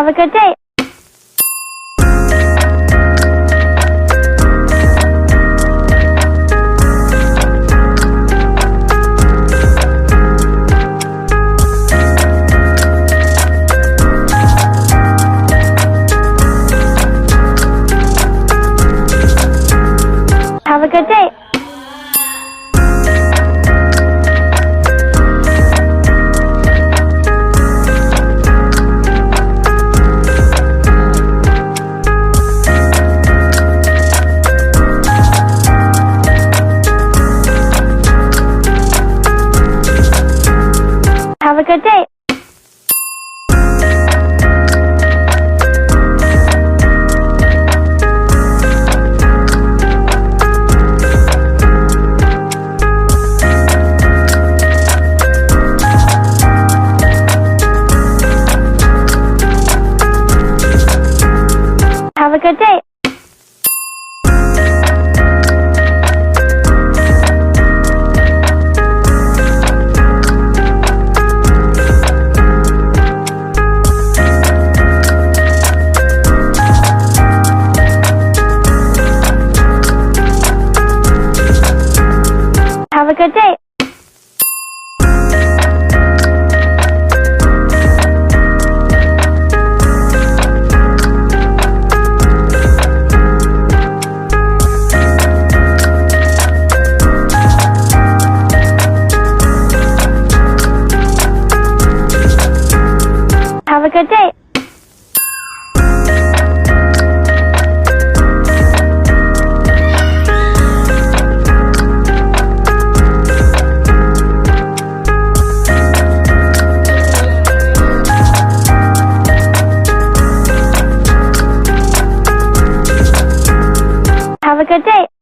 Have a good day. Have a good day. Have a good day. Have a good day. Have a good day. Have a good day. Have a good day.